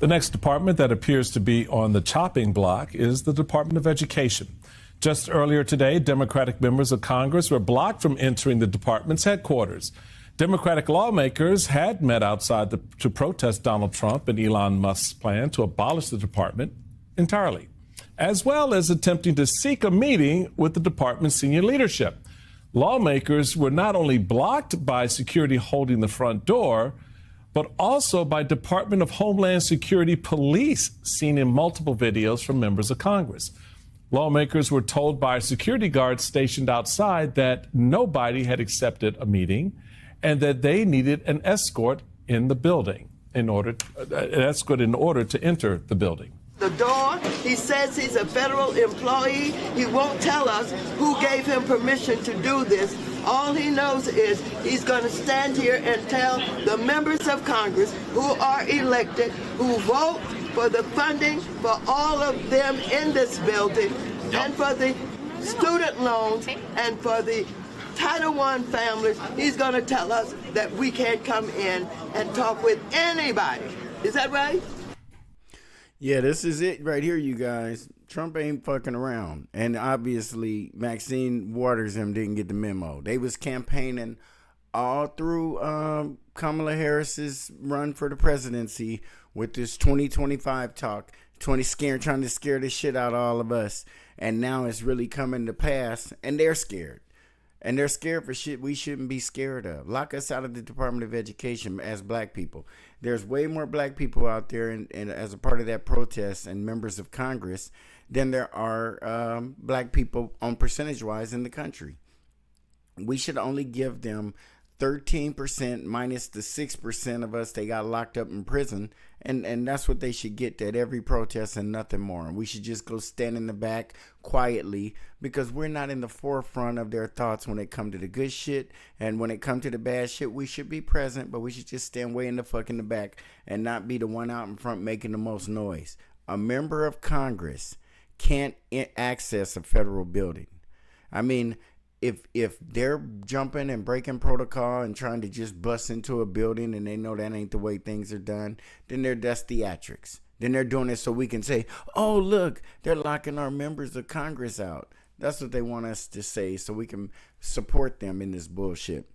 The next department that appears to be on the chopping block is the Department of Education. Just earlier today, Democratic members of Congress were blocked from entering the department's headquarters. Democratic lawmakers had met outside to protest Donald Trump and Elon Musk's plan to abolish the department entirely, as well as attempting to seek a meeting with the department's senior leadership. Lawmakers were not only blocked by security holding the front door, but also by Department of Homeland Security police seen in multiple videos from members of Congress. Lawmakers were told by security guards stationed outside that nobody had accepted a meeting and that they needed an escort in the building in order to enter the building. The door, he says he's a federal employee. He won't tell us who gave him permission to do this. All he knows is he's going to stand here and tell the members of Congress who are elected, who vote for the funding for all of them in this building, and for the student loans, and for the Title I families. He's going to tell us that we can't come in and talk with anybody. Is that right? Yeah, this is it right here, you guys. Trump ain't fucking around. And obviously, Maxine Waters didn't get the memo. They was campaigning all through Kamala Harris's run for the presidency with this 2025 talk, trying to scare the shit out of all of us. And now it's really coming to pass, and they're scared. And they're scared for shit we shouldn't be scared of. Lock us out of the Department of Education as black people. There's way more black people out there and as a part of that protest and members of Congress than there are black people on percentage-wise in the country. We should only give them 13% minus the 6% of us they got locked up in prison. And that's what they should get at every protest and nothing more. And we should just go stand in the back quietly because we're not in the forefront of their thoughts when it comes to the good shit. And when it comes to the bad shit, we should be present, but we should just stand way in the fuck in the back and not be the one out in front making the most noise. A member of Congress can't access a federal building. I mean, if they're jumping and breaking protocol and trying to just bust into a building and they know that ain't the way things are done, then that's theatrics. Then they're doing it so we can say, oh, look, they're locking our members of Congress out. That's what they want us to say so we can support them in this bullshit.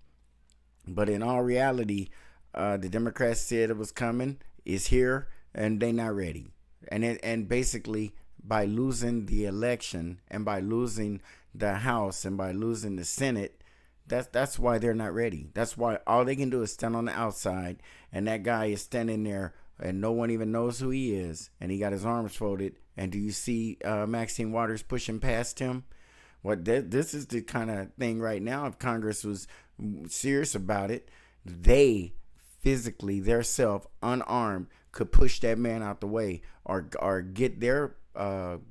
But in all reality, the Democrats said it was coming, it's here, and they not ready. And basically, by losing the election and by losing the House and by losing the Senate, that's why they're not ready. That's why all they can do is stand on the outside, and that guy is standing there and no one even knows who he is, and he got his arms folded. And do you see Maxine Waters pushing past him? This is the kind of thing right now. If Congress was serious about it, they physically, their self, unarmed, could push that man out the way or get their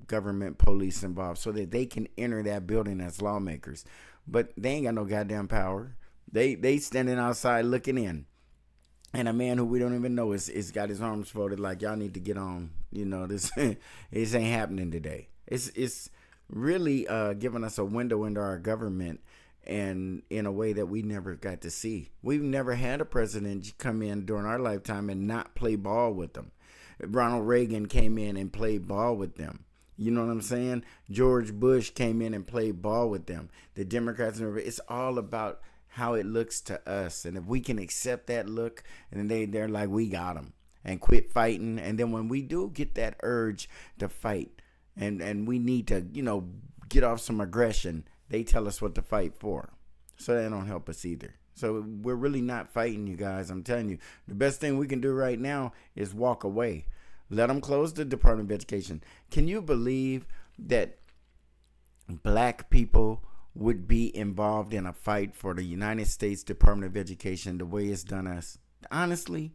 government police involved so that they can enter that building as lawmakers. But they ain't got no goddamn power. They standing outside looking in. And a man who we don't even know is got his arms folded like, y'all need to get on. You know, this ain't happening today. It's really giving us a window into our government, and in a way that we never got to see. We've never had a president come in during our lifetime and not play ball with them. Ronald Reagan came in and played ball with them. You know what I'm saying? George Bush came in and played ball with them. The Democrats, it's all about how it looks to us. And if we can accept that look, and they're like, we got them, and quit fighting. And then when we do get that urge to fight and we need to, get off some aggression, they tell us what to fight for. So they don't help us either. So we're really not fighting, you guys. I'm telling you, the best thing we can do right now is walk away. Let them close the Department of Education. Can you believe that black people would be involved in a fight for the United States Department of Education the way it's done us? Honestly,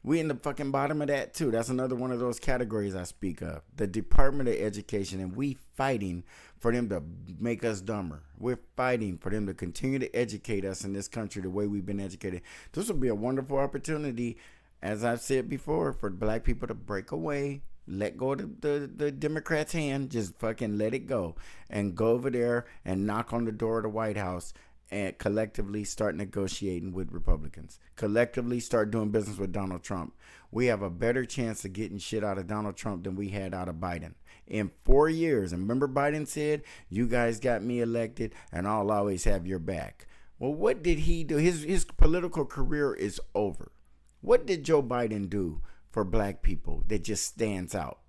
we in the fucking bottom of that too. That's another one of those categories I speak of. The Department of Education, and we fighting for them to make us dumber. We're fighting for them to continue to educate us in this country the way we've been educated. This will be a wonderful opportunity, as I've said before, for black people to break away, let go of the Democrats' hand, just fucking let it go, and go over there and knock on the door of the White House and collectively start negotiating with Republicans. Collectively start doing business with Donald Trump. We have a better chance of getting shit out of Donald Trump than we had out of Biden. In 4 years, and remember Biden said, you guys got me elected and I'll always have your back. Well, what did he do? His political career is over. What did Joe Biden do for black people that just stands out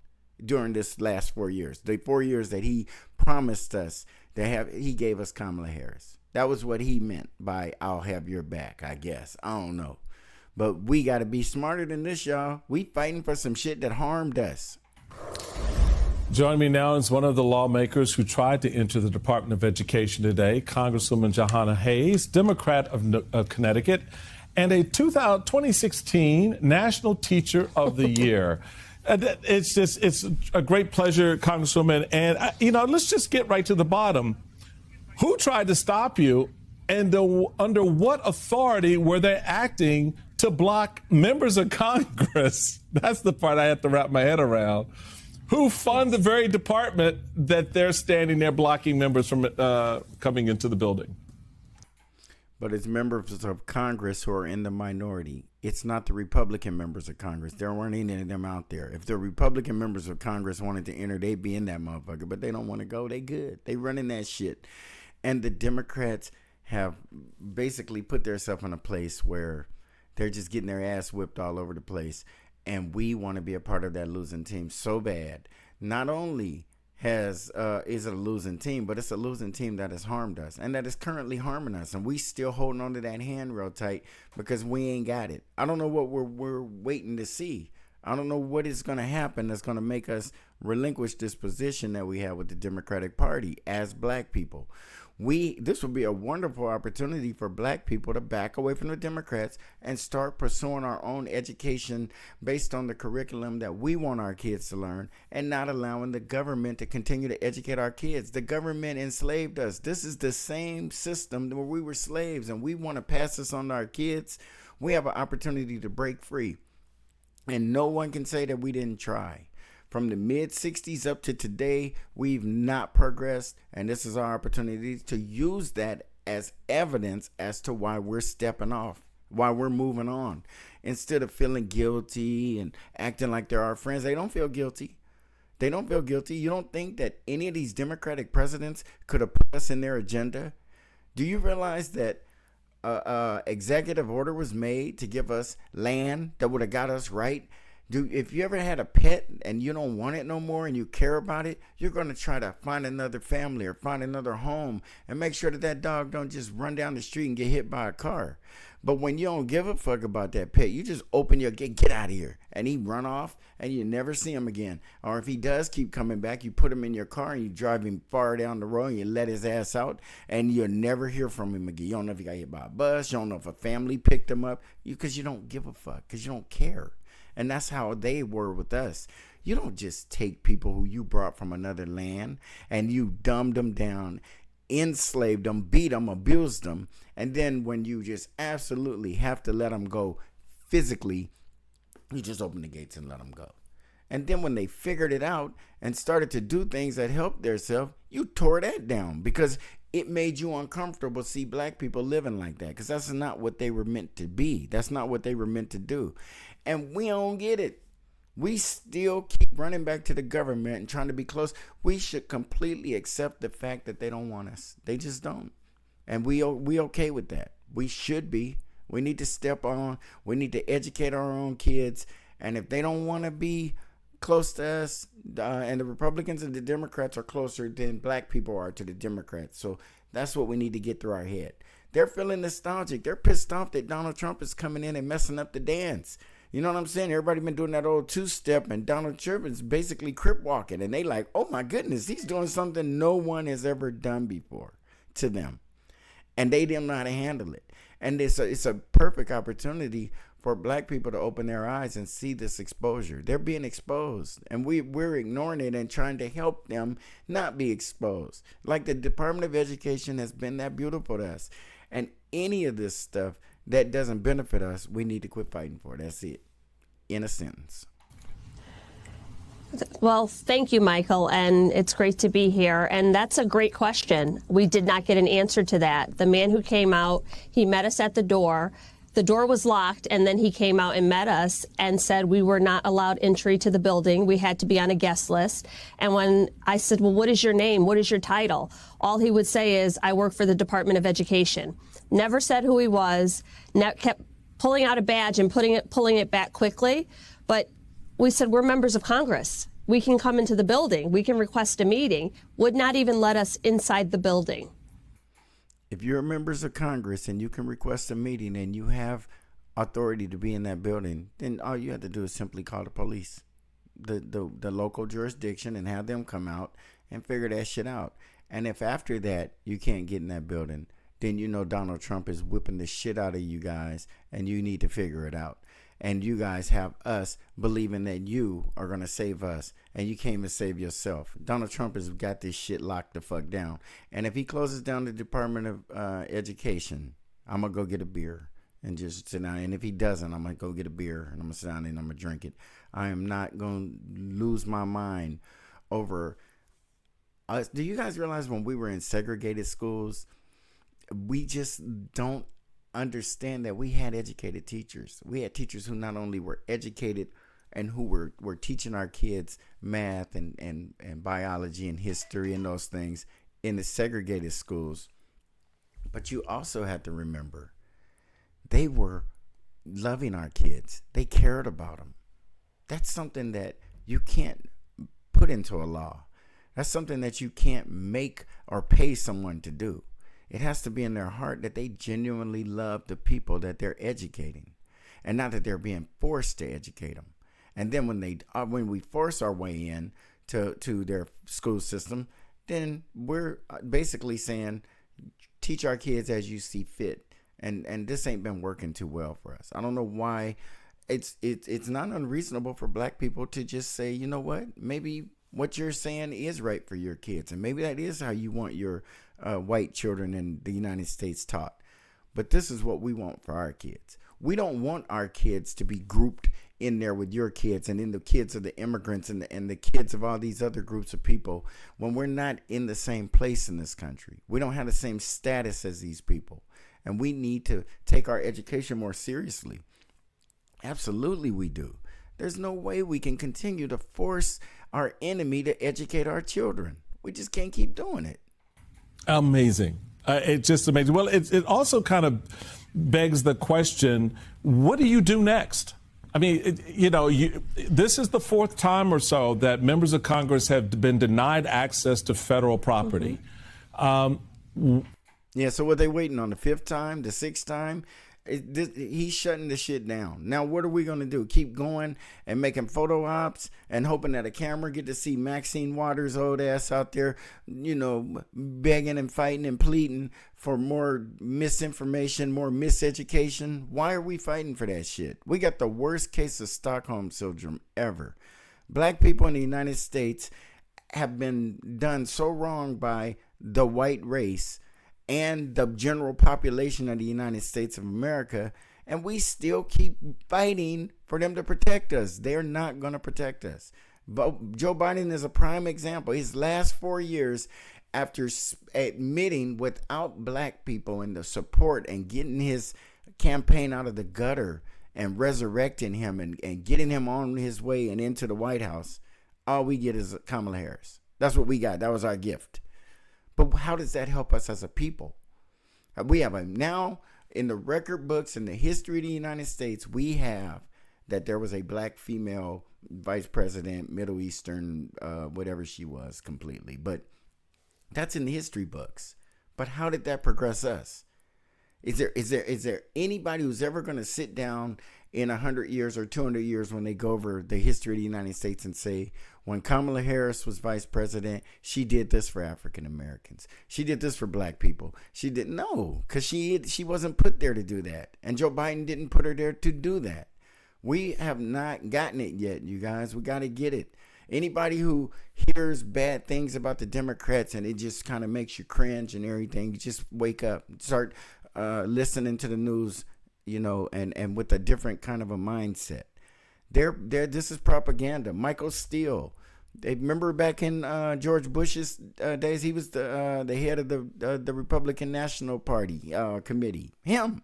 during this last 4 years? The 4 years that he promised us to have, he gave us Kamala Harris. That was what he meant by I'll have your back, I guess. I don't know. But we got to be smarter than this, y'all. We fighting for some shit that harmed us. Joining me now is one of the lawmakers who tried to enter the Department of Education today, Congresswoman Jahana Hayes, Democrat of Connecticut, and a 2016 National Teacher of the Year. It's a great pleasure, Congresswoman. And, let's just get right to the bottom. Who tried to stop you, and under what authority were they acting to block members of Congress? That's the part I have to wrap my head around. Who fund the very department that they're standing there blocking members from coming into the building? But it's members of Congress who are in the minority. It's not the Republican members of Congress. There weren't any of them out there. If the Republican members of Congress wanted to enter, they'd be in that motherfucker. But they don't want to go. They good. They running that shit. And the Democrats have basically put themselves in a place where they're just getting their ass whipped all over the place. And we want to be a part of that losing team so bad. Not only is it a losing team, but it's a losing team that has harmed us and that is currently harming us. And we still holding on to that hand real tight because we ain't got it. I don't know what we're waiting to see. I don't know what is going to happen that's going to make us relinquish this position that we have with the Democratic Party as black people. This would be a wonderful opportunity for black people to back away from the Democrats and start pursuing our own education based on the curriculum that we want our kids to learn and not allowing the government to continue to educate our kids. The government enslaved us. This is the same system where we were slaves and we want to pass this on to our kids. We have an opportunity to break free. And no one can say that we didn't try. From the mid-'60s up to today, we've not progressed, and this is our opportunity to use that as evidence as to why we're stepping off, why we're moving on. Instead of feeling guilty and acting like they're our friends, they don't feel guilty. They don't feel guilty. You don't think that any of these Democratic presidents could have put us in their agenda? Do you realize that executive order was made to give us land that would have got us right? If you ever had a pet and you don't want it no more and you care about it, you're going to try to find another family or find another home and make sure that that dog don't just run down the street and get hit by a car. But when you don't give a fuck about that pet, you just open your gate, get out of here, and he run off and you never see him again. Or if he does keep coming back, you put him in your car and you drive him far down the road and you let his ass out and you'll never hear from him again. You don't know if he got hit by a bus. You don't know if a family picked him up because you don't give a fuck, because you don't care. And that's how they were with us. You don't just take people who you brought from another land and you dumbed them down, enslaved them, beat them, abused them. And then when you just absolutely have to let them go physically, you just open the gates and let them go. And then when they figured it out and started to do things that helped themselves, you tore that down because it made you uncomfortable to see black people living like that, because that's not what they were meant to be. That's not what they were meant to do. And we don't get it. We still keep running back to the government and trying to be close. We should completely accept the fact that they don't want us. They just don't. And we okay with that. We should be. We need to step on. We need to educate our own kids. And if they don't want to be close to us, and the Republicans and the Democrats are closer than black people are to the Democrats. So that's what we need to get through our head. They're feeling nostalgic. They're pissed off that Donald Trump is coming in and messing up the dance. You know what I'm saying? Everybody been doing that old two-step, and Donald Trump is basically crip walking. And they like, oh my goodness, he's doing something no one has ever done before to them. And they didn't know how to handle it. And it's a perfect opportunity for black people to open their eyes and see this exposure. They're being exposed, and we're ignoring it and trying to help them not be exposed. Like the Department of Education has been that beautiful to us. And any of this stuff that doesn't benefit us, we need to quit fighting for. That's it. In a sentence. Well, thank you, Michael, and it's great to be here. And that's a great question. We did not get an answer to that. The man who came out, he met us at the door. The door was locked, and then he came out and met us and said we were not allowed entry to the building. We had to be on a guest list. And when I said, well, what is your name? What is your title? All he would say is, I work for the Department of Education. Never said who he was, kept pulling out a badge and pulling it back quickly. But we said, we're members of Congress. We can come into the building. We can request a meeting. Would not even let us inside the building. If you're members of Congress and you can request a meeting and you have authority to be in that building, then all you have to do is simply call the police, the local jurisdiction, and have them come out and figure that shit out. And if after that you can't get in that building, then you know Donald Trump is whipping the shit out of you guys, and you need to figure it out. And you guys have us believing that you are going to save us, and you can't even save yourself. Donald Trump has got this shit locked the fuck down. And if he closes down the Department of Education, I'm going to go get a beer and just sit down. And if he doesn't, I'm going to go get a beer, and I'm going to sit down and I'm going to drink it. I am not going to lose my mind over us. Do you guys realize when we were in segregated schools, we just don't understand that we had educated teachers. We had teachers who not only were educated and who were teaching our kids math and biology and history and those things in the segregated schools, but you also had to remember they were loving our kids. They cared about them. That's something that you can't put into a law. That's something that you can't make or pay someone to do. It has to be in their heart that they genuinely love the people that they're educating, and not that they're being forced to educate them. And then when we force our way in to their school system, then we're basically saying, teach our kids as you see fit. And this ain't been working too well for us. I don't know why. It's not unreasonable for black people to just say, you know what, maybe what you're saying is right for your kids, and maybe that is how you want your white children in the United States taught. But this is what we want for our kids. We don't want our kids to be grouped in there with your kids and in the kids of the immigrants and the kids of all these other groups of people when we're not in the same place in this country. We don't have the same status as these people, and we need to take our education more seriously. Absolutely we do. There's no way we can continue to force our enemy to educate our children. We just can't keep doing it. Amazing. It's just amazing. Well, it also kind of begs the question, what do you do next? I mean, this is the fourth time or so that members of Congress have been denied access to federal property. Yeah, so what they waiting on, the fifth time, the sixth time? He's shutting the shit down. Now, what are we going to do? Keep going and making photo ops and hoping that a camera get to see Maxine Waters' old ass out there, begging and fighting and pleading for more misinformation, more miseducation? Why are we fighting for that shit? We got the worst case of Stockholm Syndrome ever. Black people in the United States have been done so wrong by the white race and the general population of the United States of America, and we still keep fighting for them to protect us. They're not going to protect us. But Joe Biden is a prime example. His last 4 years, after admitting without black people and the support and getting his campaign out of the gutter and resurrecting him and getting him on his way and into the White House, all we get is Kamala Harris. That's what we got. That was our gift. But how does that help us as a people? We have now in the record books in the history of the United States, we have that there was a black female vice president, Middle Eastern, whatever she was completely. But that's in the history books. But how did that progress us? Is there anybody who's ever going to sit down in 100 years or 200 years when they go over the history of the United States and say, when Kamala Harris was vice president, she did this for African Americans. She did this for black people. She didn't know, because she wasn't put there to do that. And Joe Biden didn't put her there to do that. We have not gotten it yet, you guys. We got to get it. Anybody who hears bad things about the Democrats and it just kind of makes you cringe and everything, you just wake up, start listening to the news, and with a different kind of a mindset. This is propaganda. Michael Steele. They remember back in George Bush's days, he was the head of the Republican National Party committee. Him,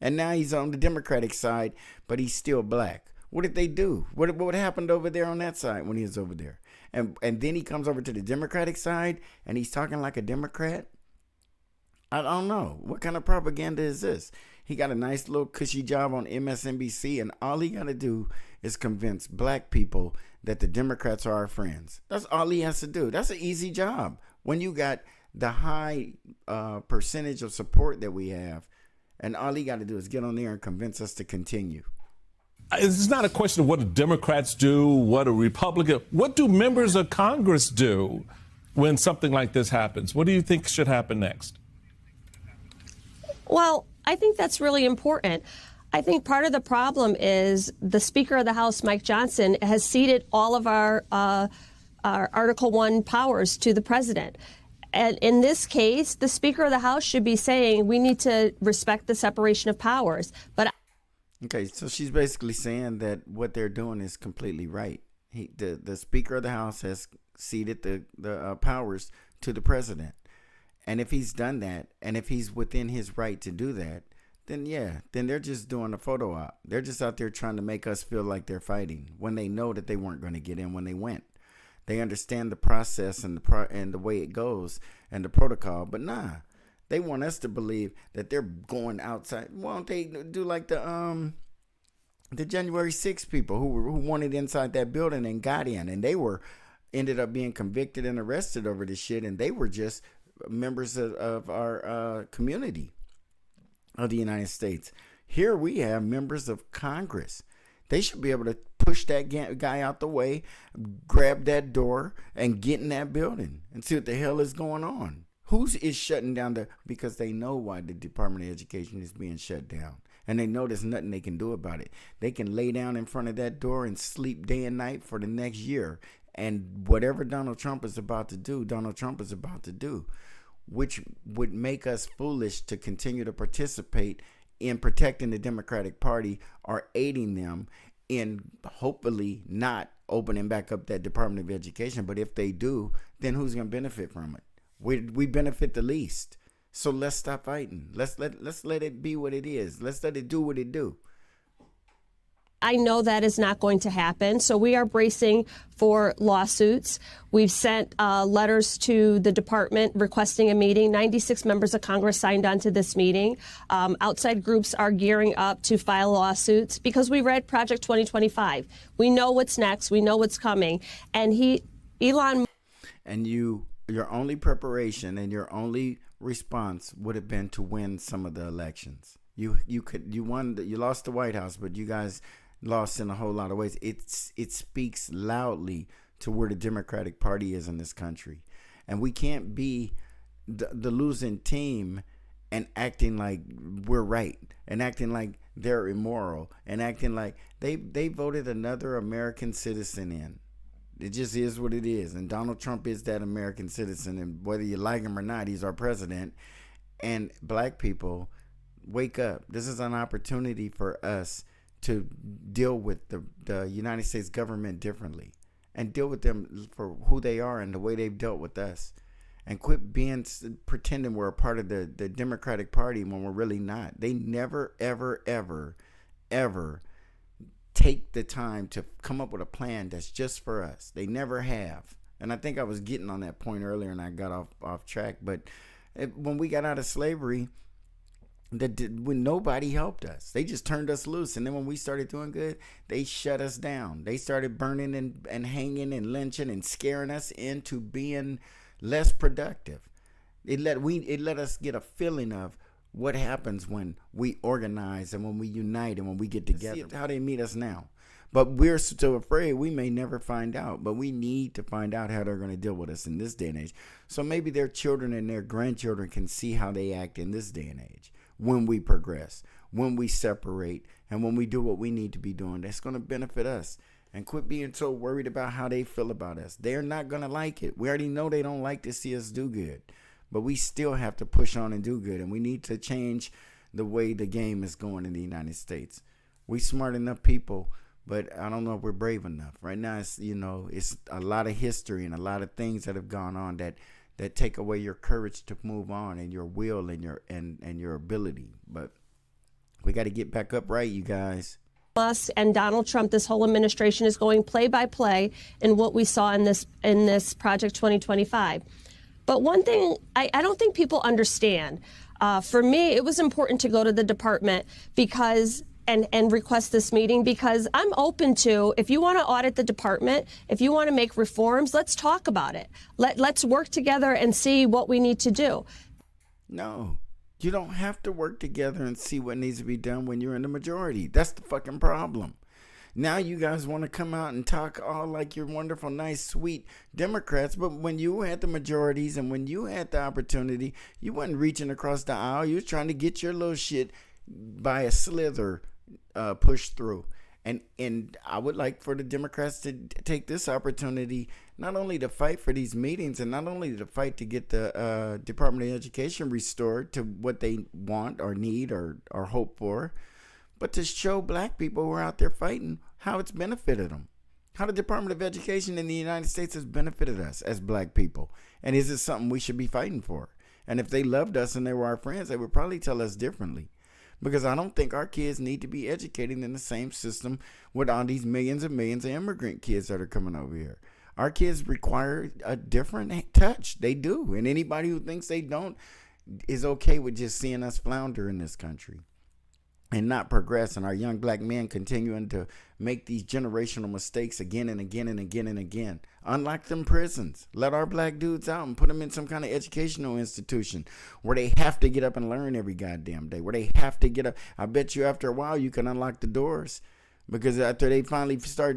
and now he's on the Democratic side, but he's still black. What did they do? What happened over there on that side when he was over there? And then he comes over to the Democratic side and he's talking like a Democrat. I don't know. What kind of propaganda is this? He got a nice little cushy job on MSNBC, and all he got to do is convince black people that the Democrats are our friends. That's all he has to do. That's an easy job. When you got the high percentage of support that we have, and all he got to do is get on there and convince us to continue. It's not a question of what the Democrats do, what a Republican, what do members of Congress do when something like this happens? What do you think should happen next? Well, I think that's really important. I think part of the problem is the Speaker of the House, Mike Johnson, has ceded all of our Article 1 powers to the president. And in this case, the Speaker of the House should be saying we need to respect the separation of powers. But okay, so she's basically saying that what they're doing is completely right. The Speaker of the House has ceded the powers to the president. And if he's done that, and if he's within his right to do that, then they're just doing a photo op. They're just out there trying to make us feel like they're fighting when they know that they weren't going to get in when they went. They understand the process and the way it goes and the protocol, but nah, they want us to believe that they're going outside. Why don't they do like the January 6th people who wanted inside that building and got in, and they ended up being convicted and arrested over this shit, and they were just members of our community of the United States. Here we have members of Congress. They should be able to push that guy out the way, grab that door, and get in that building and see what the hell is going on. Who's shutting down because they know why the Department of Education is being shut down. And they know there's nothing they can do about it. They can lay down in front of that door and sleep day and night for the next year. And whatever Donald Trump is about to do, which would make us foolish to continue to participate in protecting the Democratic Party or aiding them in hopefully not opening back up that Department of Education. But if they do, then who's going to benefit from it? We benefit the least. So let's stop fighting. Let's let it be what it is. Let's let it do what it do. I know that is not going to happen. So we are bracing for lawsuits. We've sent letters to the department requesting a meeting. 96 members of Congress signed on to this meeting. Outside groups are gearing up to file lawsuits because we read Project 2025. We know what's next. We know what's coming. And Elon. And your only preparation and your only response would have been to win some of the elections. You lost the White House, but you guys lost in a whole lot of ways. It speaks loudly to where the Democratic Party is in this country. And we can't be the losing team and acting like we're right and acting like they're immoral and acting like they voted another American citizen in. It just is what it is. And Donald Trump is that American citizen. And whether you like him or not, he's our president. And black people, wake up. This is an opportunity for us to deal with the United States government differently and deal with them for who they are and the way they've dealt with us, and quit pretending we're a part of the Democratic Party when we're really not. They never, ever, ever, ever take the time to come up with a plan that's just for us. They never have. And I think I was getting on that point earlier and I got off track. But when we got out of slavery, when nobody helped us, they just turned us loose. And then when we started doing good, they shut us down. They started burning and hanging and lynching and scaring us into being less productive. It let us get a feeling of what happens when we organize and when we unite and when we get together. See how they meet us now. But we're so afraid we may never find out. But we need to find out how they're going to deal with us in this day and age. So maybe their children and their grandchildren can see how they act in this day and age. When we progress, when we separate, and when we do what we need to be doing, that's going to benefit us. And quit being so worried about how they feel about us. They're not going to like it. We already know they don't like to see us do good. But we still have to push on and do good. And we need to change the way the game is going in the United States. We smart enough people. but I don't know if we're brave enough. Right now, it's it's a lot of history and a lot of things that have gone on that take away your courage to move on and your will and your ability. But we got to get back up, right, you guys? Us and Donald Trump, this whole administration is going play by play in what we saw in this Project 2025. But one thing I don't think people understand. For me, it was important to go to the department because and request this meeting because I'm open to, if you want to audit the department, if you want to make reforms, let's talk about it. Let's work together and see what we need to do. No, you don't have to work together and see what needs to be done when you're in the majority. That's the fucking problem. Now you guys want to come out and talk all like you're wonderful, nice, sweet Democrats, but when you had the majorities and when you had the opportunity, you wasn't reaching across the aisle. You was trying to get your little shit by a slither pushed through. And I would like for the Democrats to take this opportunity not only to fight for these meetings and not only to fight to get the Department of Education restored to what they want or need or hope for, but to show black people who are out there fighting how it's benefited them, how the Department of Education in the United States has benefited us as black people. And is it something we should be fighting for? And if they loved us and they were our friends, they would probably tell us differently. Because I don't think our kids need to be educated in the same system with all these millions and millions of immigrant kids that are coming over here. Our kids require a different touch. They do. And anybody who thinks they don't is okay with just seeing us flounder in this country and not progress, and our young black men continuing to make these generational mistakes again and again and again and again. Unlock them prisons. Let our black dudes out and put them in some kind of educational institution where they have to get up and learn every goddamn day, where they have to get up. I bet you after a while you can unlock the doors, because after they finally start,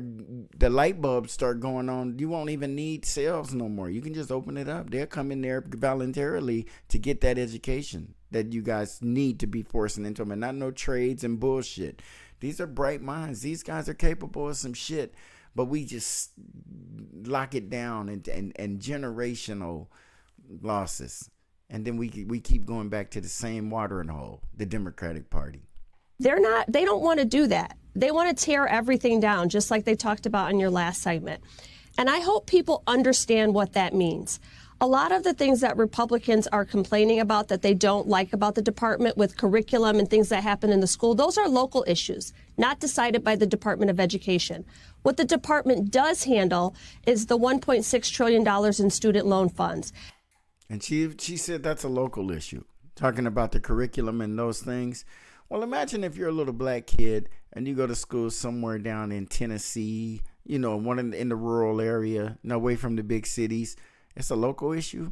the light bulbs start going on, you won't even need cells no more. You can just open it up. They'll come in there voluntarily to get that education that you guys need to be forcing into them, and not no trades and bullshit. These are bright minds. These guys are capable of some shit, but we just lock it down and generational losses. And then we keep going back to the same watering hole, the Democratic Party. They don't want to do that. They want to tear everything down, just like they talked about in your last segment. And I hope people understand what that means. A lot of the things that Republicans are complaining about that they don't like about the department with curriculum and things that happen in the school, those are local issues, not decided by the Department of Education. What the department does handle is the $1.6 trillion in student loan funds. And she said that's a local issue, talking about the curriculum and those things. Well, imagine if you're a little black kid and you go to school somewhere down in Tennessee, one in the rural area, away from the big cities. It's a local issue.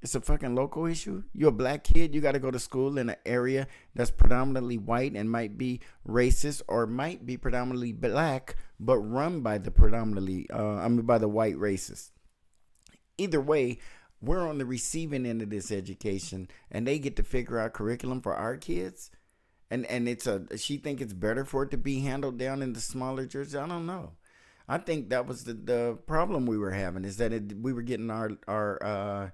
It's a fucking local issue. You're a black kid. You got to go to school in an area that's predominantly white and might be racist, or might be predominantly black, but run by the by the white racists. Either way, we're on the receiving end of this education, and they get to figure out curriculum for our kids. And she think it's better for it to be handled down in the smaller churches. I don't know. I think that was the problem we were having, is that we were getting our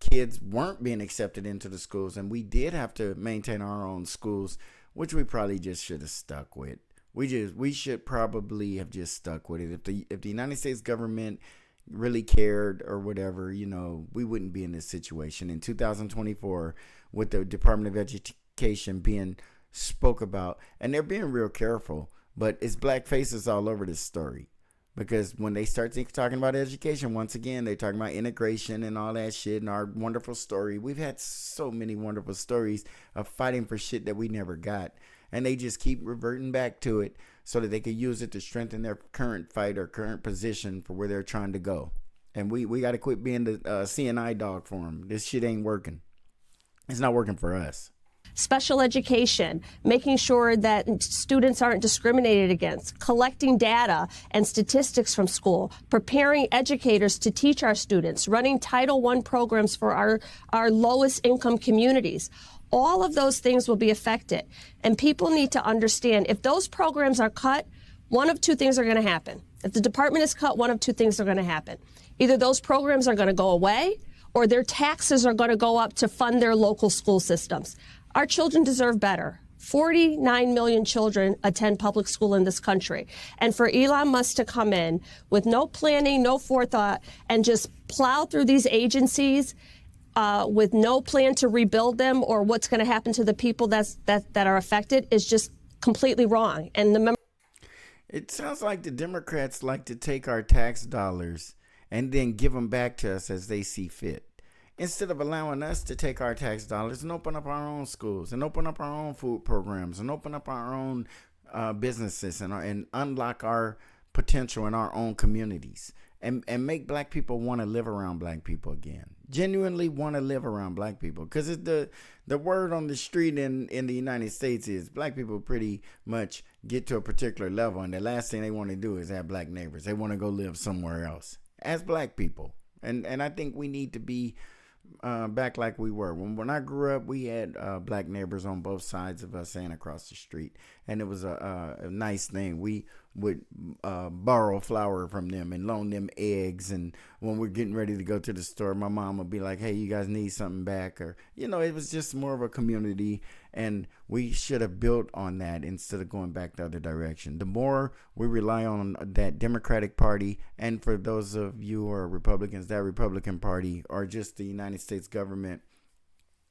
kids weren't being accepted into the schools, and we did have to maintain our own schools, which we probably just should have stuck with. We should probably have just stuck with it. If the United States government really cared or whatever, we wouldn't be in this situation in 2024 with the Department of Education being spoke about, and they're being real careful, but it's black faces all over this story, because when they start talking about education, once again, they're talking about integration and all that shit and our wonderful story. We've had so many wonderful stories of fighting for shit that we never got, and they just keep reverting back to it so that they could use it to strengthen their current fight or current position for where they're trying to go. And we got to quit being the CNI dog for them. This shit ain't working. It's not working for us. Special education, making sure that students aren't discriminated against, collecting data and statistics from school, preparing educators to teach our students, running Title I programs for our lowest income communities. All of those things will be affected. And people need to understand, if those programs are cut, one of two things are going to happen. If the department is cut, one of two things are going to happen. Either those programs are going to go away, or their taxes are going to go up to fund their local school systems. Our children deserve better. 49 million children attend public school in this country. And for Elon Musk to come in with no planning, no forethought, and just plow through these agencies with no plan to rebuild them or what's going to happen to the people that are affected is just completely wrong. And it sounds like the Democrats like to take our tax dollars and then give them back to us as they see fit, instead of allowing us to take our tax dollars and open up our own schools and open up our own food programs and open up our own businesses and unlock our potential in our own communities and make black people want to live around black people again. Genuinely want to live around black people, because the word on the street in the United States is black people pretty much get to a particular level, and the last thing they want to do is have black neighbors. They want to go live somewhere else as black people, and I think we need to be back like we were. When I grew up, we had black neighbors on both sides of us and across the street, and it was a nice thing. We would borrow flour from them and loan them eggs, and when we're getting ready to go to the store, my mom would be like, hey, you guys need something back, or it was just more of a community, and we should have built on that instead of going back the other direction. The more we rely on that Democratic Party, and for those of you who are Republicans, that Republican Party, or just the United States government,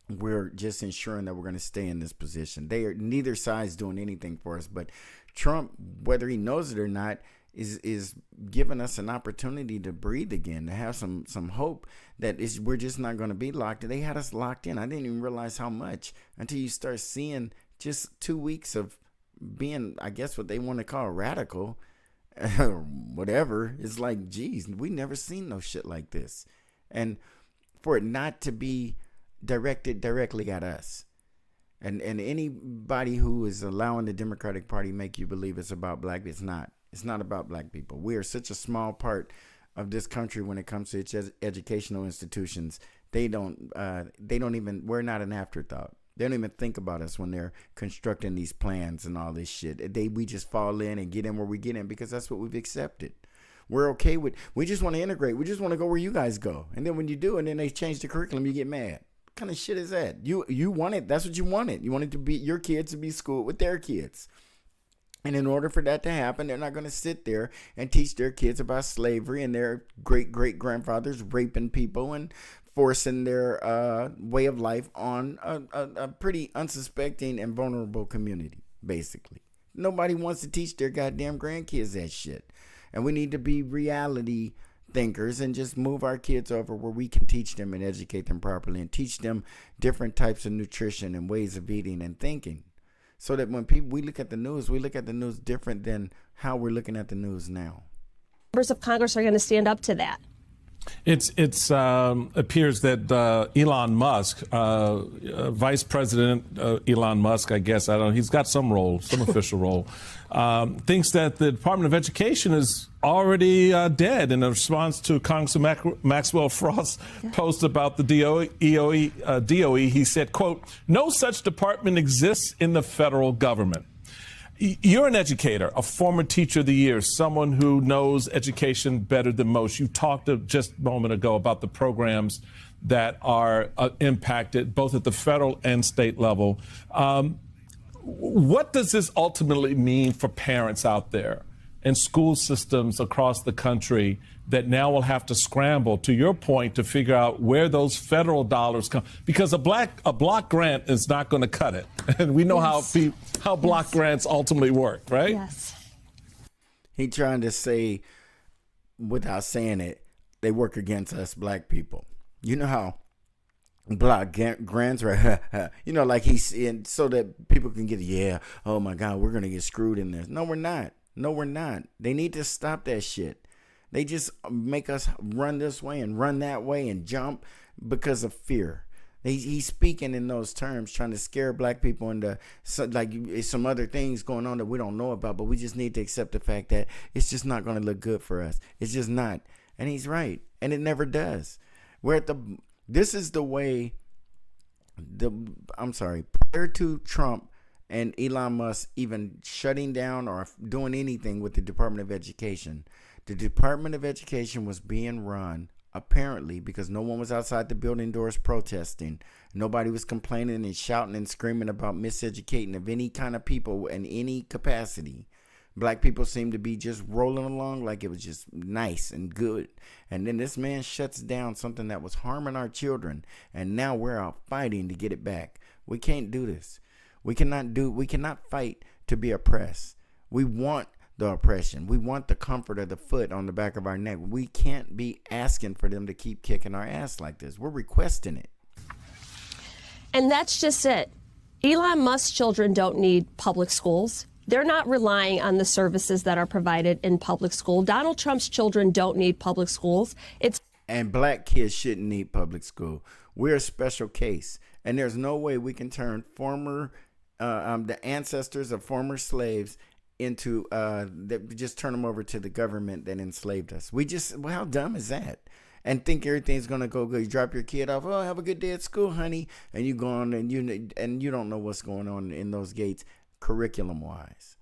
we're just ensuring that we're going to stay in this position. They are neither side's doing anything for us, but Trump, whether he knows it or not, is giving us an opportunity to breathe again, to have some hope that we're just not going to be locked. They had us locked in. I didn't even realize how much until you start seeing just 2 weeks of being, I guess, what they want to call radical or whatever. It's like, geez, we never seen no shit like this. And for it not to be directed directly at us. And anybody who is allowing the Democratic Party make you believe it's about black, it's not. It's not about black people. We are such a small part of this country when it comes to its educational institutions. We're not an afterthought. They don't even think about us when they're constructing these plans and all this shit. We just fall in and get in where we get in because that's what we've accepted. We're okay with, we just want to integrate. We just want to go where you guys go. And then when you do, and then they change the curriculum, you get mad. What kind of shit is that? You wanted, that's what you wanted. You wanted to be your kids to be schooled with their kids. And in order for that to happen, they're not going to sit there and teach their kids about slavery and their great-great-grandfathers raping people and forcing their way of life on a pretty unsuspecting and vulnerable community, basically. Nobody wants to teach their goddamn grandkids that shit. And we need to be reality thinkers and just move our kids over where we can teach them and educate them properly and teach them different types of nutrition and ways of eating and thinking. So that when we look at the news different than how we're looking at the news now. Members of Congress are going to stand up to that. It appears that Elon Musk, Vice President Elon Musk, I guess, I don't know, he's got some role, some official role, thinks that the Department of Education is already dead in response to Congressman Maxwell Frost's post about the DOE. He said, quote, "No such department exists in the federal government." You're an educator, a former teacher of the year, someone who knows education better than most. You talked just a moment ago about the programs that are impacted both at the federal and state level. What does this ultimately mean for parents out there and school systems across the country that now will have to scramble, to your point, to figure out where those federal dollars come? Because a block grant is not going to cut it. And we know how block grants ultimately work, right? Yes. He trying to say, without saying it, they work against us black people. You know how block grants are, like he's in so that people can get, oh my God, we're going to get screwed in this. No, we're not. No, we're not. They need to stop that shit. They just make us run this way and run that way and jump because of fear. He's speaking in those terms, trying to scare black people into some other things going on that we don't know about, but we just need to accept the fact that it's just not going to look good for us. It's just not. And he's right. And it never does. This is the way, prior to Trump and Elon Musk even shutting down or doing anything with the Department of Education, the Department of Education was being run apparently, because no one was outside the building doors protesting, nobody was complaining and shouting and screaming about miseducating of any kind of people in any capacity. Black people seemed to be just rolling along like it was just nice and good. And then this man shuts down something that was harming our children. And now we're out fighting to get it back. We can't do this. We cannot fight to be oppressed. We want the oppression. We want the comfort of the foot on the back of our neck. We can't be asking for them to keep kicking our ass like this. We're requesting it. And that's just it. Elon Musk's children don't need public schools. They're not relying on the services that are provided in public school. Donald Trump's children don't need public schools. And black kids shouldn't need public school. We're a special case. And there's no way we can turn the ancestors of former slaves into, just turn them over to the government that enslaved us. Well, how dumb is that? And think everything's going to go good. You drop your kid off, have a good day at school, honey. And you go on and you don't know what's going on in those gates. Curriculum-wise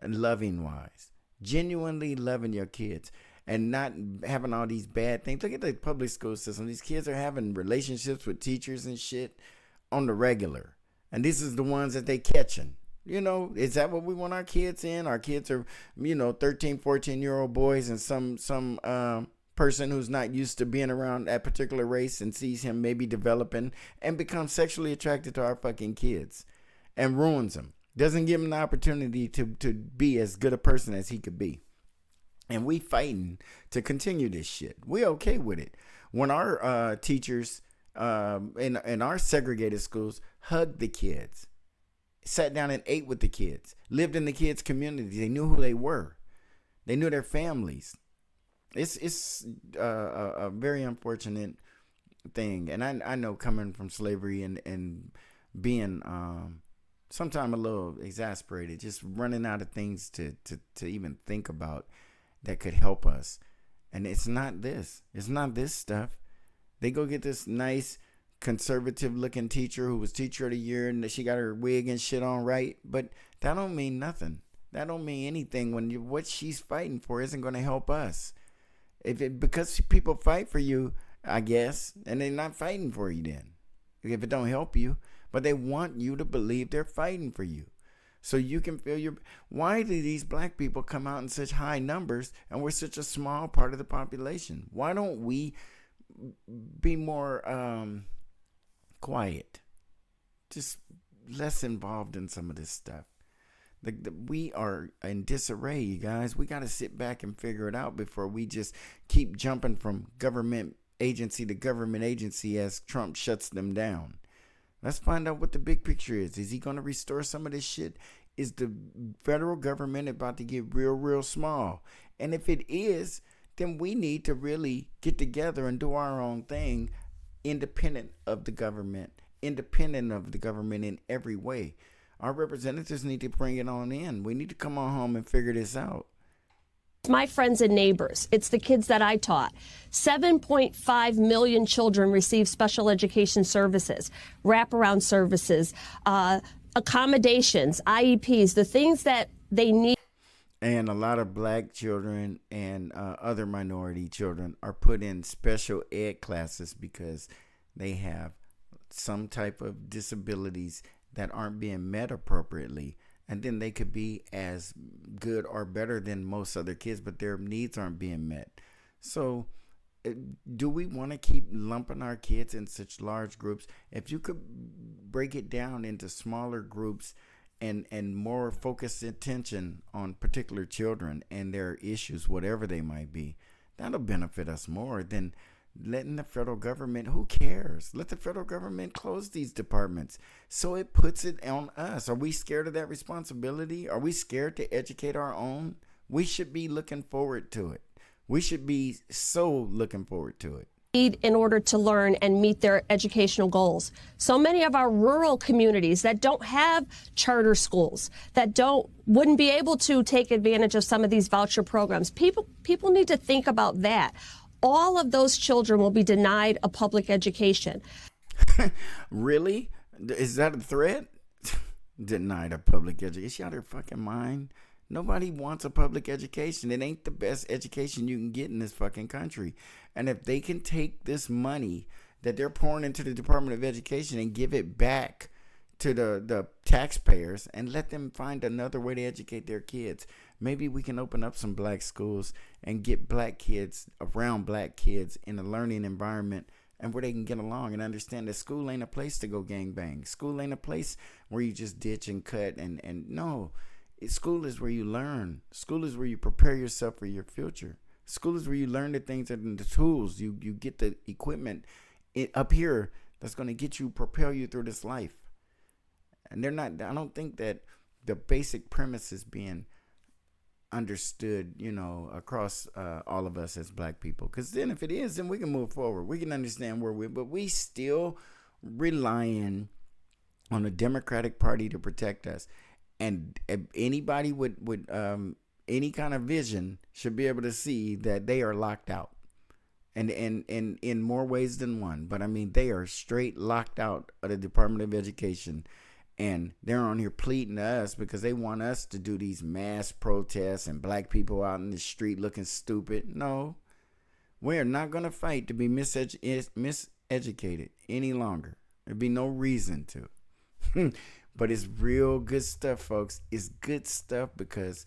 and loving-wise, genuinely loving your kids and not having all these bad things. Look at the public school system. These kids are having relationships with teachers and shit on the regular. And this is the ones that they catching. You know, is that what we want our kids in? Our kids are, 13, 14-year-old boys and some person who's not used to being around that particular race and sees him maybe developing and becomes sexually attracted to our fucking kids and ruins them. Doesn't give him the opportunity to be as good a person as he could be. And we fighting to continue this shit. We okay with it. When our teachers in our segregated schools hugged the kids, sat down and ate with the kids, lived in the kids' community. They knew who they were. They knew their families. It's a very unfortunate thing. And I know coming from slavery and being... sometimes a little exasperated, just running out of things to even think about that could help us. And it's not this stuff. They go get this nice conservative looking teacher who was teacher of the year and she got her wig and shit on right. But that don't mean nothing. That don't mean anything when what she's fighting for isn't going to help us. Because people fight for you, I guess, and they're not fighting for you then. If it don't help you. But they want you to believe they're fighting for you. So you can feel why do these black people come out in such high numbers and we're such a small part of the population? Why don't we be more quiet? Just less involved in some of this stuff. We are in disarray, you guys. We got to sit back and figure it out before we just keep jumping from government agency to government agency as Trump shuts them down. Let's find out what the big picture is. Is he going to restore some of this shit? Is the federal government about to get real small? And if it is, then we need to really get together and do our own thing, independent of the government in every way. Our representatives need to bring it on in. We need to come on home and figure this out. My friends and neighbors. It's the kids that I taught. 7.5 million children receive special education services, wraparound services, accommodations, IEPs, the things that they need. And a lot of black children and other minority children are put in special ed classes because they have some type of disabilities that aren't being met appropriately. And then they could be as good or better than most other kids, but their needs aren't being met. So do we want to keep lumping our kids in such large groups? If you could break it down into smaller groups and more focused attention on particular children and their issues, whatever they might be, that'll benefit us more than letting the federal government, who cares? Let the federal government close these departments. So it puts it on us. Are we scared of that responsibility? Are we scared to educate our own? We should be looking forward to it. We should be so looking forward to it. In order to learn and meet their educational goals. So many of our rural communities that don't have charter schools, that wouldn't be able to take advantage of some of these voucher programs. People need to think about that. All of those children will be denied a public education. Really? Is that a threat? Denied a public education? Is she out of her fucking mind? Nobody wants a public education. It ain't the best education you can get in this fucking country. And if they can take this money that they're pouring into the Department of Education and give it back to the taxpayers and let them find another way to educate their kids, maybe we can open up some black schools and get black kids around black kids in a learning environment and where they can get along and understand that school ain't a place to go gangbang. School ain't a place where you just ditch and cut and no. School is where you learn. School is where you prepare yourself for your future. School is where you learn the things and the tools. You get the equipment up here that's going to get you, propel you through this life. And I don't think that the basic premise is being understood, across all of us as black people. Because then if it is, then we can move forward. We can understand but we still relying on the Democratic Party to protect us. And anybody with any kind of vision should be able to see that they are locked out. And in more ways than one. But I mean, they are straight locked out of the Department of Education. And they're on here pleading to us because they want us to do these mass protests and black people out in the street looking stupid. No, we're not going to fight to be miseducated any longer. There'd be no reason to. But it's real good stuff, folks. It's good stuff because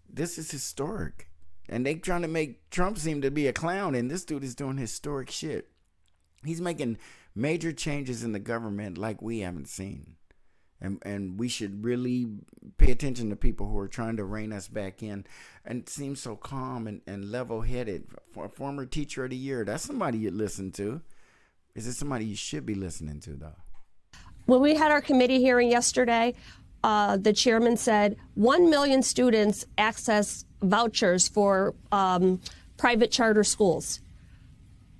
this is historic. And they trying to make Trump seem to be a clown, and this dude is doing historic shit. He's making major changes in the government like we haven't seen. And we should really pay attention to people who are trying to rein us back in and seem so calm and level-headed. For a former teacher of the year, that's somebody you'd listen to. Is it somebody you should be listening to, though? When we had our committee hearing yesterday, the chairman said 1 million students access vouchers for private charter schools.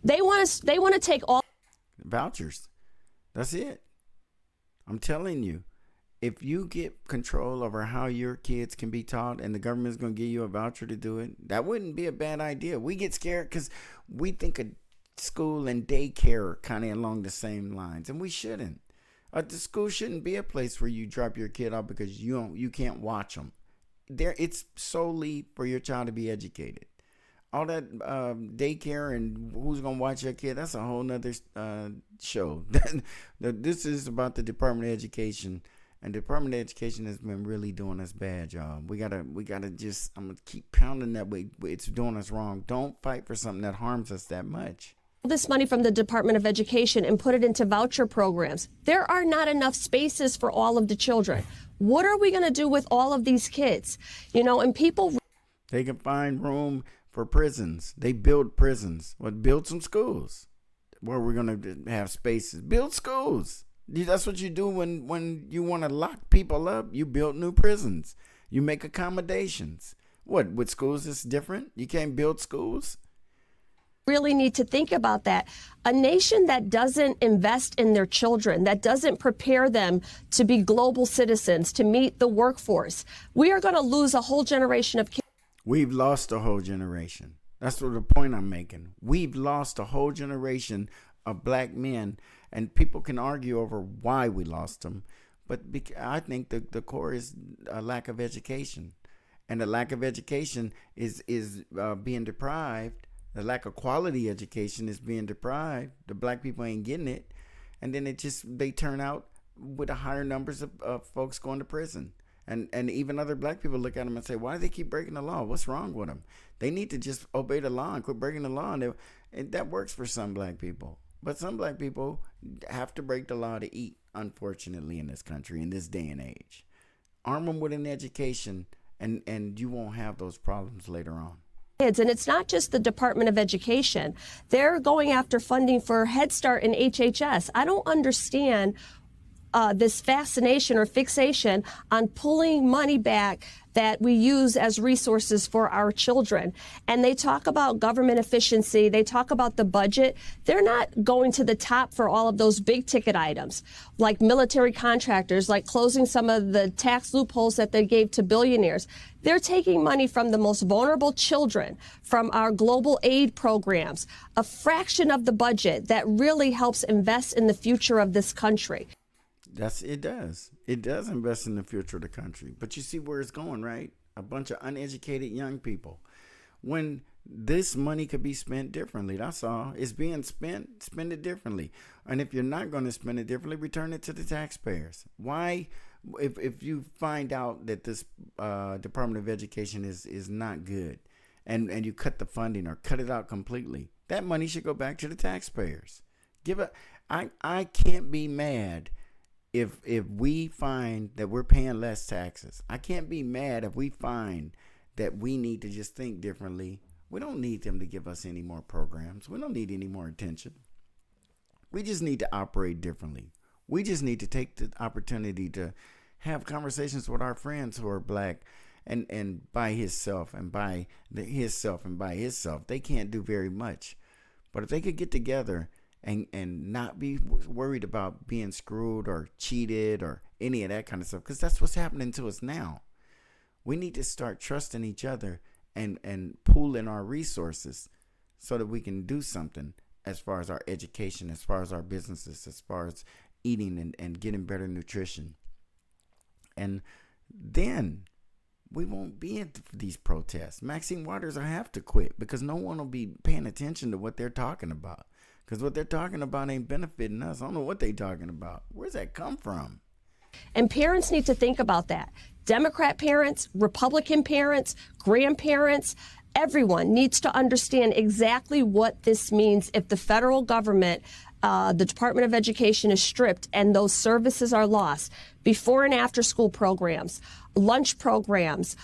They want to take all vouchers. That's it. I'm telling you, if you get control over how your kids can be taught and the government's going to give you a voucher to do it, that wouldn't be a bad idea. We get scared because we think of school and daycare kind of along the same lines, and we shouldn't. The school shouldn't be a place where you drop your kid off because you can't watch them. It's solely for your child to be educated. All that daycare and who's going to watch your kid, that's a whole nother show. This is about the Department of Education. And the Department of Education has been really doing us bad, y'all. We gotta just, I'm going to keep pounding that way. It's doing us wrong. Don't fight for something that harms us that much. This money from the Department of Education and put it into voucher programs. There are not enough spaces for all of the children. What are we going to do with all of these kids? And people... They can find room for prisons. They build prisons. Build some schools where we're going to have spaces. Build schools. That's what you do when you want to lock people up. You build new prisons. You make accommodations. With schools it's different? You can't build schools? Really need to think about that. A nation that doesn't invest in their children, that doesn't prepare them to be global citizens, to meet the workforce, we are going to lose a whole generation of kids. We've lost a whole generation. That's the point I'm making. We've lost a whole generation of black men, and people can argue over why we lost them. But I think the core is a lack of education. And the lack of education is being deprived. The lack of quality education is being deprived. The black people ain't getting it. And then they turn out with a higher numbers of folks going to prison. And even other black people look at them and say, why do they keep breaking the law? What's wrong with them? They need to just obey the law and quit breaking the law. And that works for some black people. But some black people have to break the law to eat, unfortunately, in this country, in this day and age. Arm them with an education, and you won't have those problems later on. And it's not just the Department of Education. They're going after funding for Head Start and HHS. I don't understand this fascination or fixation on pulling money back that we use as resources for our children. And they talk about government efficiency. They talk about the budget. They're not going to the top for all of those big ticket items, like military contractors, like closing some of the tax loopholes that they gave to billionaires. They're taking money from the most vulnerable children, from our global aid programs, a fraction of the budget that really helps invest in the future of this country. It does. It does invest in the future of the country. But you see where it's going, right? a bunch of uneducated young people. When this money could be spent differently. That's all. It's being spent. Spend it differently. And if you're not going to spend it differently, return it to the taxpayers. Why? If you find out that this Department of Education is not good, and you cut the funding or cut it out completely, that money should go back to the taxpayers. I can't be mad if we find that we're paying less taxes. I can't be mad if we find that we need to just think differently. We don't need them to give us any more programs. We don't need any more attention. We just need to operate differently. We just need to take the opportunity to have conversations with our friends who are black and by himself and by himself and by himself. They can't do very much. But if they could get together and not be worried about being screwed or cheated or any of that kind of stuff, because that's what's happening to us now. We need to start trusting each other and pooling our resources so that we can do something as far as our education, as far as our businesses, as far as eating and getting better nutrition. And then we won't be at these protests. Maxine Waters will have to quit because no one will be paying attention to what they're talking about. Because what they're talking about ain't benefiting us. I don't know what they're talking about. Where's that come from? And parents need to think about that. Democrat parents, Republican parents, grandparents, everyone needs to understand exactly what this means if the federal government, the Department of Education is stripped and those services are lost. Before and after school programs, lunch programs,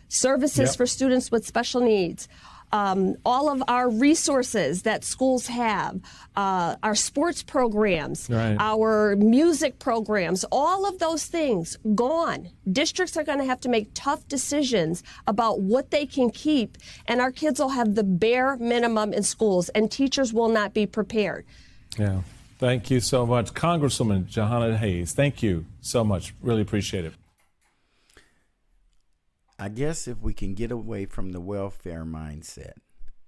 services for students with special needs. All of our resources that schools have, our sports programs, our music programs, all of those things gone. Districts are going to have to make tough decisions about what they can keep, and our kids will have the bare minimum in schools, and teachers will not be prepared. Yeah. Thank you so much. Congresswoman Jahana Hayes, thank you so much. Really appreciate it. I guess if we can get away from the welfare mindset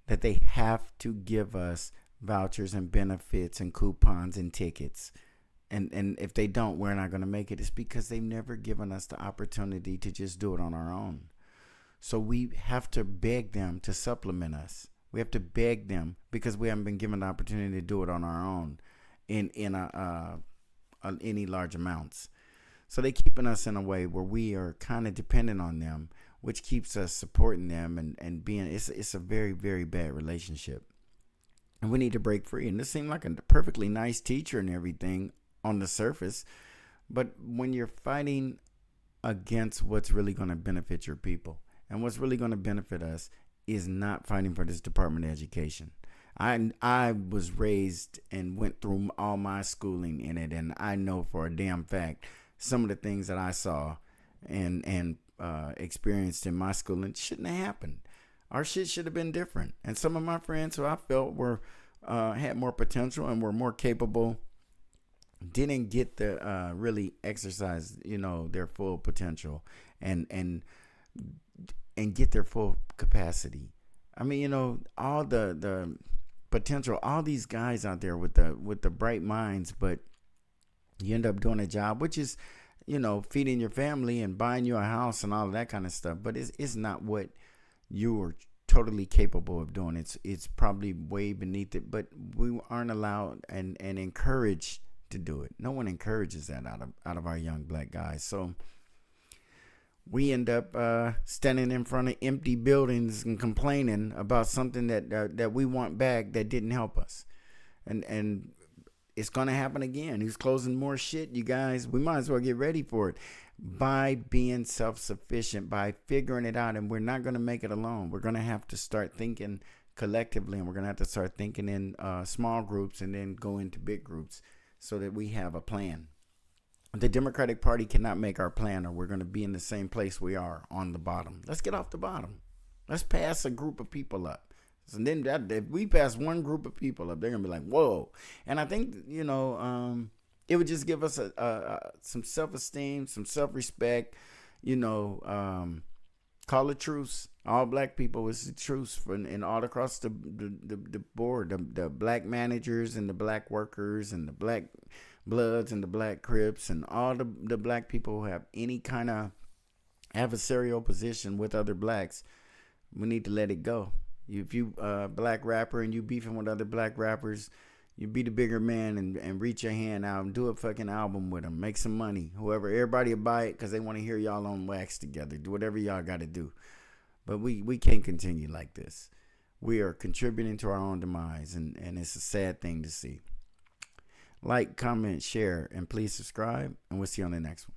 that they have to give us vouchers and benefits and coupons and tickets, and if they don't, we're not going to make it, it's because they've never given us the opportunity to just do it on our own. So we have to beg them to supplement us. We have to beg them because we haven't been given the opportunity to do it on our own in any large amounts. So they're keeping us in a way where we are kind of dependent on them, which keeps us supporting them and being, it's a very, very bad relationship. And we need to break free. And this seemed like a perfectly nice teacher and everything on the surface. But when you're fighting against what's really going to benefit your people, and what's really going to benefit us is not fighting for this Department of Education. I was raised and went through all my schooling in it, and I know for a damn fact some of the things that I saw and experienced in my schooling shouldn't have happened. Our shit should have been different. And some of my friends who I felt were had more potential and were more capable didn't get to really exercise, their full potential and get their full capacity. I mean, all the potential, all these guys out there with the bright minds, but you end up doing a job which is, feeding your family and buying you a house and all of that kind of stuff. But it's not what you are totally capable of doing. It's probably way beneath it, but we aren't allowed and encouraged to do it. No one encourages that out of our young black guys. So we end up standing in front of empty buildings and complaining about something that we want back that didn't help us. And it's going to happen again. He's closing more shit, you guys. We might as well get ready for it by being self-sufficient, by figuring it out. And we're not going to make it alone. We're going to have to start thinking collectively, and we're going to have to start thinking in small groups and then go into big groups so that we have a plan. The Democratic Party cannot make our plan, or we're going to be in the same place we are on the bottom. Let's get off the bottom. Let's pass a group of people up. So then if we pass one group of people up, they're going to be like, whoa. And I think, it would just give us some self-esteem, some self-respect, call a truce. All black people is a truce and all across the board, the black managers and the black workers and the black Bloods and the Black Crips and all the black people who have any kind of adversarial position with other blacks, we need to let it go. If you black rapper and you beefing with other black rappers, you be the bigger man and reach your hand out and do a fucking album with them. Make some money. Whoever, everybody will buy it because they want to hear y'all on wax together. Do whatever y'all got to do. But we can't continue like this. We are contributing to our own demise, and it's a sad thing to see. Like, comment, share, and please subscribe, and we'll see you on the next one.